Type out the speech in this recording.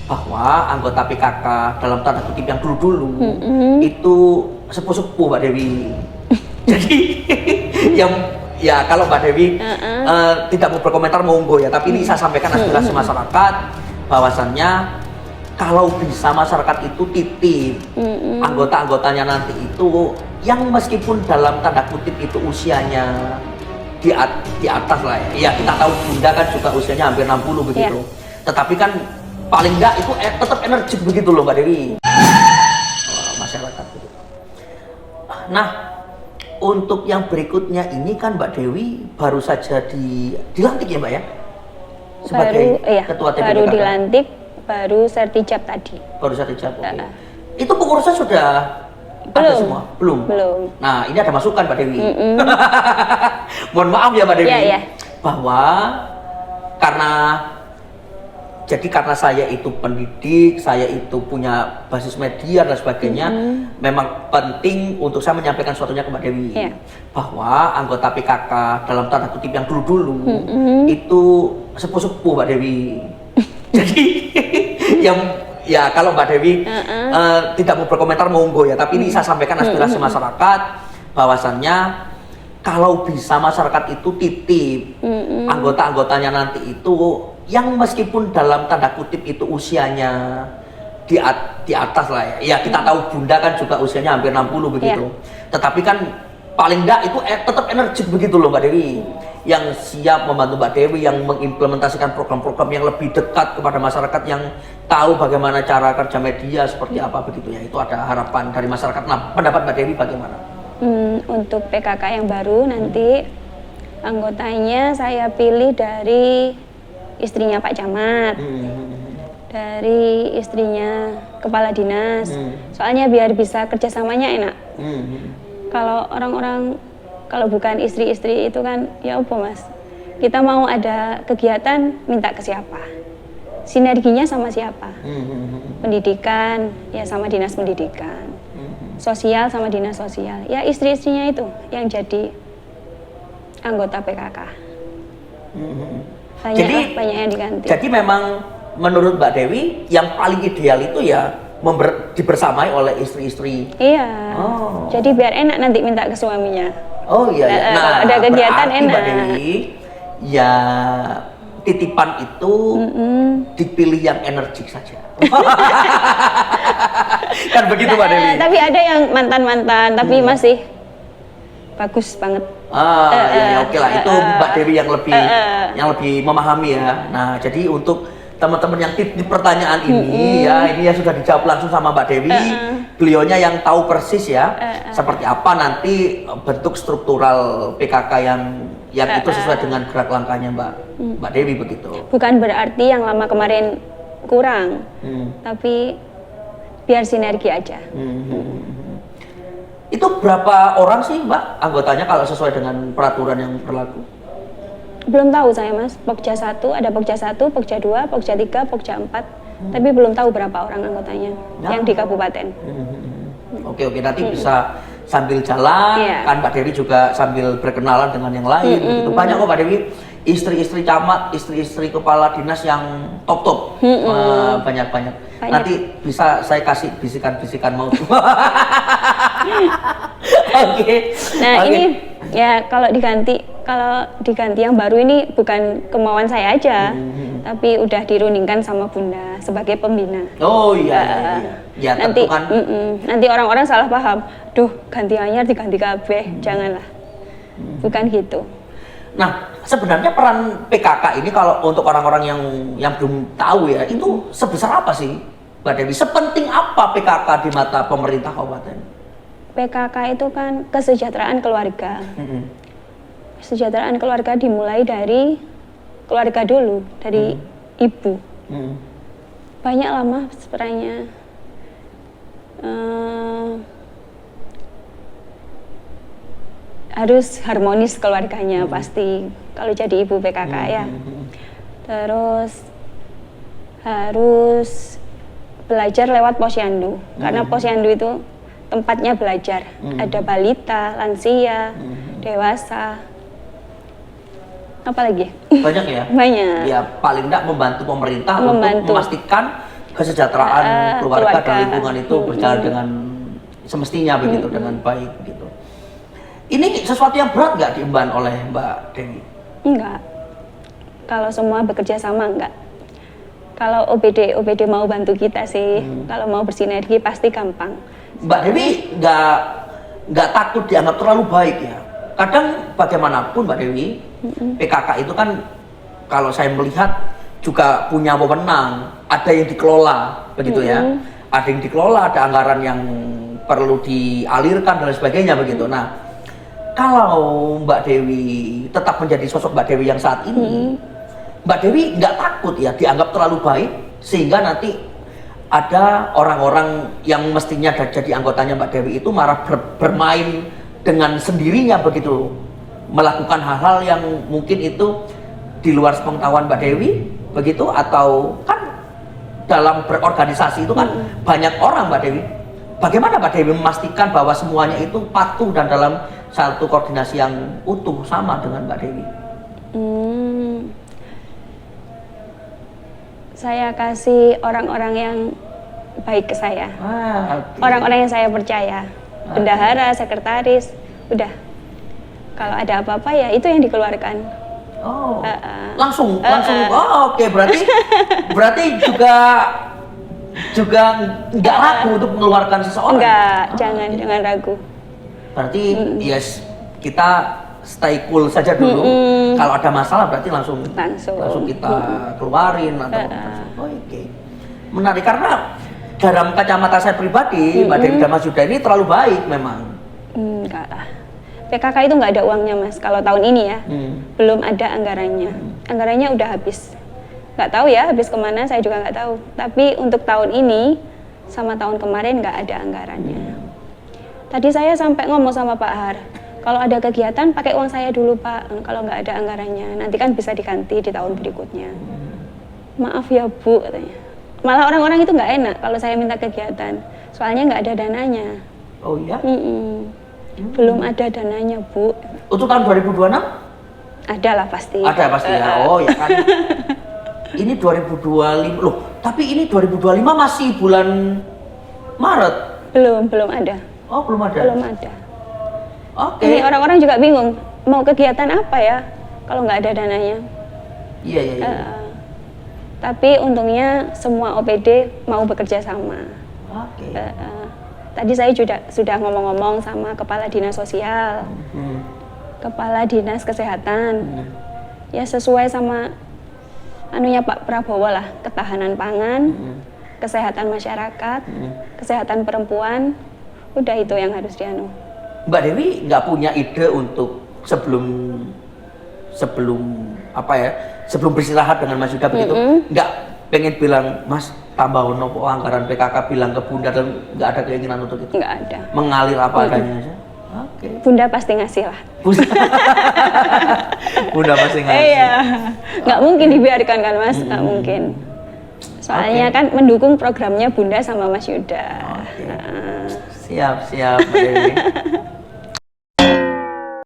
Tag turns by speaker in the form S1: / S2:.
S1: bahwa anggota PKK dalam tanda kutip yang dulu-dulu itu sepuh-sepuh Mbak Dewi. Jadi yang ya kalau Mbak Dewi tidak mau berkomentar monggo ya, tapi ini saya sampaikan aspirasi masyarakat bahwasannya kalau bisa masyarakat itu titip anggota-anggotanya nanti itu yang meskipun dalam tanda kutip itu usianya di atas lah ya. Ya kita tahu Bunda kan juga usianya hampir 60 begitu. Tetapi kan paling enggak itu tetap energik begitu loh Mbak Dewi. Masyarakat begitu. Nah, untuk yang berikutnya ini kan Mbak Dewi baru saja dilantik ya Mbak ya? Sebagai ketua TPPKK.
S2: Baru dilantik, baru sertijab tadi.
S1: Baru sertijab, oke. Itu pengurusan sudah ada semua? Belum?
S2: Belum.
S1: Nah, ini ada masukan Mbak Dewi. Mohon maaf ya Mbak Dewi. Bahwa karena saya itu pendidik, saya itu punya basis media dan sebagainya, memang penting untuk saya menyampaikan sesuatunya ke Mbak Dewi. Bahwa anggota PKK dalam tanda kutip yang dulu-dulu itu sepuh-sepuh Mbak Dewi. Jadi ya kalau Mbak Dewi tidak mau berkomentar monggo ya, tapi ini saya sampaikan aspirasi masyarakat bahwasannya kalau bisa masyarakat itu titip anggota-anggotanya nanti itu yang meskipun dalam tanda kutip itu usianya di atas lah ya. Ya kita tahu Bunda kan juga usianya hampir 60 begitu. Tetapi kan paling enggak itu tetap energik begitu loh Mbak Dewi. Yang siap membantu Mbak Dewi, yang mengimplementasikan program-program yang lebih dekat kepada masyarakat, yang tahu bagaimana cara kerja media seperti apa begitu ya. Itu ada harapan dari masyarakat. Nah, pendapat Mbak Dewi bagaimana?
S2: Untuk PKK yang baru nanti anggotanya saya pilih dari istrinya Pak Camat, dari istrinya Kepala Dinas. Soalnya biar bisa kerjasamanya enak. Kalau orang-orang, kalau bukan istri-istri itu kan ya apa Mas, kita mau ada kegiatan minta ke siapa, sinerginya sama siapa, pendidikan ya sama dinas pendidikan, sosial sama dinas sosial, ya istri-istrinya itu yang jadi anggota PKK. Banyak yang diganti.
S1: Jadi memang menurut Mbak Dewi yang paling ideal itu ya dibersamai oleh istri-istri.
S2: Iya. Jadi biar enak nanti minta ke suaminya.
S1: Oh iya. Nah,
S2: kalau ada kegiatan enak.
S1: Mbak Dewi, ya titipan itu dipilih yang energik saja. Kan begitu Mbak Dewi.
S2: Tapi ada yang mantan-mantan tapi masih bagus banget.
S1: Ya oke lah, itu Mbak Dewi yang lebih memahami ya. Nah, jadi untuk teman-teman yang titip pertanyaan ini ini ya sudah dijawab langsung sama Mbak Dewi. Beliaunya yang tahu persis ya seperti apa nanti bentuk struktural PKK yang itu sesuai dengan gerak langkahnya Mbak Dewi begitu.
S2: Bukan berarti yang lama kemarin kurang, tapi biar sinergi aja.
S1: Itu berapa orang sih Mbak anggotanya kalau sesuai dengan peraturan yang berlaku?
S2: Belum tahu saya Mas, Pokja 1, ada Pokja 1, Pokja 2, Pokja 3, Pokja 4. Tapi belum tahu berapa orang anggotanya yang di kabupaten.
S1: Oke, nanti bisa sambil jalan, kan Mbak Dewi juga sambil berkenalan dengan yang lain. Begitu. Banyak kok Mbak Dewi, istri-istri camat, istri-istri kepala dinas yang top-top. Banyak. Nanti bisa saya kasih bisikan-bisikan mau. Oke.
S2: Nah ini ya kalau diganti yang baru ini bukan kemauan saya aja, tapi udah dirundingkan sama Bunda sebagai pembina.
S1: Oh iya. Ya
S2: nanti nanti orang-orang salah paham. Duh ganti anyar diganti kabeh, janganlah. Bukan gitu.
S1: Nah sebenarnya peran PKK ini kalau untuk orang-orang yang belum tahu ya, itu sebesar apa sih Mbak Dewi? Sepenting apa PKK di mata pemerintah kabupaten?
S2: PKK itu kan kesejahteraan keluarga. Kesejahteraan keluarga dimulai dari keluarga dulu, dari ibu. Banyak lama sebenarnya. Harus harmonis keluarganya pasti kalau jadi ibu PKK ya. Terus harus belajar lewat posyandu, karena posyandu itu tempatnya belajar. Ada balita, lansia, dewasa. Apa lagi?
S1: Banyak ya?
S2: Banyak.
S1: Ya paling enggak membantu pemerintah untuk memastikan kesejahteraan keluarga dan lingkungan itu berjalan dengan semestinya begitu, dengan baik begitu. Ini sesuatu yang berat nggak diemban oleh Mbak Dewi?
S2: Enggak. Kalau semua bekerja sama enggak. Kalau OBD mau bantu kita sih, kalau mau bersinergi pasti gampang.
S1: Mbak Dewi nggak takut dianggap terlalu baik ya? Kadang bagaimanapun Mbak Dewi, PKK itu kan kalau saya melihat juga punya wewenang, ada yang dikelola begitu ya, ada yang dikelola, ada anggaran yang perlu dialirkan dan sebagainya begitu. Nah, kalau Mbak Dewi tetap menjadi sosok Mbak Dewi yang saat ini, Mbak Dewi nggak takut ya dianggap terlalu baik sehingga nanti ada orang-orang yang mestinya jadi anggotanya Mbak Dewi itu malah bermain dengan sendirinya begitu, melakukan hal-hal yang mungkin itu di luar sepengetahuan Mbak Dewi begitu, atau kan dalam berorganisasi itu kan banyak orang Mbak Dewi. Bagaimana Mbak Dewi memastikan bahwa semuanya itu patuh dan dalam satu koordinasi yang utuh sama dengan Mbak Dewi?
S2: Saya kasih orang-orang yang baik ke saya, orang-orang yang saya percaya, bendahara, sekretaris, udah. Kalau ada apa-apa ya itu yang dikeluarkan.
S1: Langsung. Oke, berarti juga nggak ragu untuk mengeluarkan seseorang.
S2: Enggak, jangan ragu.
S1: Berarti yes, kita stay cool saja dulu. Kalau ada masalah berarti langsung kita keluarin atau oke. Menarik karena dalam kacamata saya pribadi, Mbak Dewi dan Mas Yuda ini terlalu baik memang.
S2: Enggak lah. PKK itu nggak ada uangnya Mas. Kalau tahun ini ya, belum ada anggarannya. Anggarannya udah habis. Nggak tahu ya habis kemana, saya juga nggak tahu. Tapi untuk tahun ini sama tahun kemarin nggak ada anggarannya. Tadi saya sampai ngomong sama Pak Har, kalau ada kegiatan pakai uang saya dulu Pak. Kalau nggak ada anggarannya, nanti kan bisa diganti di tahun berikutnya. Maaf ya Bu katanya. Malah orang-orang itu nggak enak kalau saya minta kegiatan, soalnya nggak ada dananya.
S1: Oh iya?
S2: Belum ada dananya Bu.
S1: Untuk tahun 2026?
S2: Ada lah pasti.
S1: Ada pasti ya. Oh ya kan. Ini 2025 loh. Tapi ini 2025 masih bulan Maret.
S2: Belum ada.
S1: Oh belum ada.
S2: Belum ada.
S1: Oke.
S2: Ini orang-orang juga bingung mau kegiatan apa ya kalau nggak ada dananya.
S1: Iya.
S2: Tapi untungnya semua OPD mau bekerja sama.
S1: Oke.
S2: Tadi saya sudah ngomong-ngomong sama Kepala Dinas Sosial, Kepala Dinas Kesehatan, ya sesuai sama anunya Pak Prabowo lah, ketahanan pangan, kesehatan masyarakat, kesehatan perempuan, udah itu yang harus dianu.
S1: Mbak Dewi nggak punya ide untuk sebelum beristirahat dengan Mas Yuda begitu, nggak pengen bilang Mas tambah nopo anggaran PKK, bilang ke Bunda, dan nggak ada keinginan untuk itu?
S2: Nggak ada.
S1: Mengalir apa adanya aja? Oke.
S2: Bunda pasti ngasih lah.
S1: Bunda pasti ngasih.
S2: Iya, nggak mungkin dibiarkan kan Mas, nggak mungkin. Soalnya kan mendukung programnya Bunda sama Mas Yuda.
S1: Siap Mbak Dewi.